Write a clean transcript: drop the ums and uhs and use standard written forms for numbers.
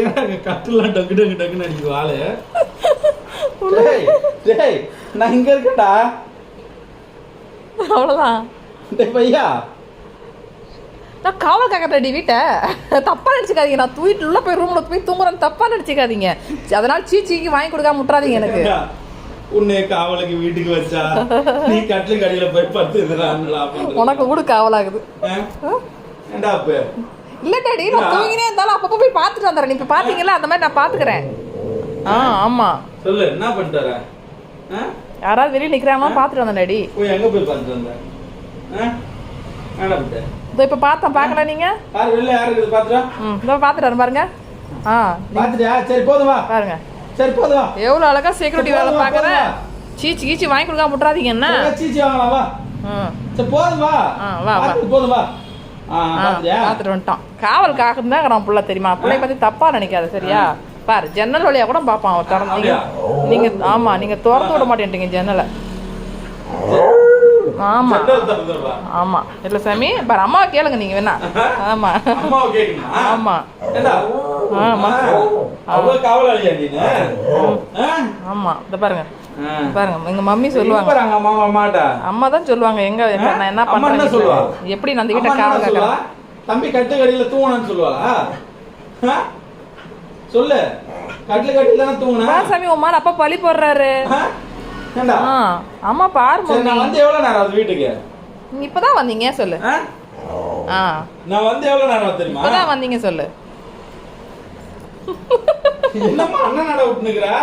ஏன் கட்டுலாம் டக்கு டக்கு டக்குன்னு அடிக்குது ஆளு. நான் இங்க இருக்கேன்டா. அவ்வளோதான். பையா நான் காவல் காக்கட்டடி வீட்டை தப்பா நினச்சிக்காதீங்க. நான் தூக்கிட்டு உள்ள போய் ரூம்ல போய் தூங்குறேன்னு தப்பா நினச்சிக்காதீங்க. அதனால சீச்சிக்கு வாங்கி கொடுக்காம முட்டுறாதீங்க எனக்கு. உன்னை காவலுக்கு வீட்டுக்கு வச்சா நீ கட்டில கடியில போய் படுத்து உனக்கு கூட காவலாகுது. ஏண்டா அப்ப இல்ல டாடி, நான் தூங்கினே இருந்தாலும் அப்பப்போ போய் பார்த்துட்டு வந்துடுறேன். நீ இப்போ பார்த்தீங்களா, அந்த மாதிரி நான் பார்த்துக்கிறேன். ஆமா சொல்லு, என்ன பண்ணிட்டார? யாராவது வெளியே நிற்கிறாங்களா பார்த்துட்டு வந்தேன் டாடி. போய் எங்க போய் பார்த்துட்டு வந்த? இதோ இப்போ பார்த்தேன், பார்க்கல நீங்க? யார் வெளில யாரு இருக்குது பாத்துறா? இதோ பார்த்துட்டு பாருங்க. பார்த்துட்டியா? சரி போதும் வா. பாருங்க, சரி போதும் வா. எவ்வளோ அழகா செக்யூரிட்டி வேலை பார்க்குறேன். சீச்சி கீச்சி வாங்கி கொடுக்காம முட்டுறாதீங்க. என்ன சீச்சி வாங்கலாம் வா. சரி போதும் வா. வா வா போதும் வா. பார்த்துட்டு வந்துட்டான். காவல் காக்குதான் புள்ள தெரியுமா? பிள்ளை பத்தி தப்பா நினைக்காது சரியா? பாரு, ஜன்னல் வழியா கூட பாப்பான் அவன் திறந்தீங்க. நீங்க ஆமா, நீங்க திறந்து விட மாட்டேன்ட்டீங்க ஜன்னலை. ஆமா ஆமா இல்ல சாமி, பாரு அம்மாவை கேளுங்க நீங்க வேணா. ஆமா ஆமா ஆமா இத பாருங்க பாருங்க, எங்க மம்மி சொல்லுவாங்க. அம்மா தான் சொல்லுவாங்க எங்க நான் என்ன பண்றேன், எப்படி நான் அந்த வீட்டை காவல் காக்கிறேன். தம்பி கட்டு கடியில தூங்கணும்னு சொல்லுவாளா? சொல்லு, கட்டில கட்டில தானே தூங்கணும். சாமி உமா அப்பா பழி போடுறாரு. அம்மா பாரு, நான் வந்து எவ்வளவு நேரம் ஆகுது வீட்டுக்கு? இப்பதான் வந்தீங்க சொல்லு. நான் வந்து எவ்வளவு நேரம் தெரியுமா? இப்பதான் வந்தீங்க சொல்லு. என்னம்மா அண்ணன் நட விட்டுனுக்குறா?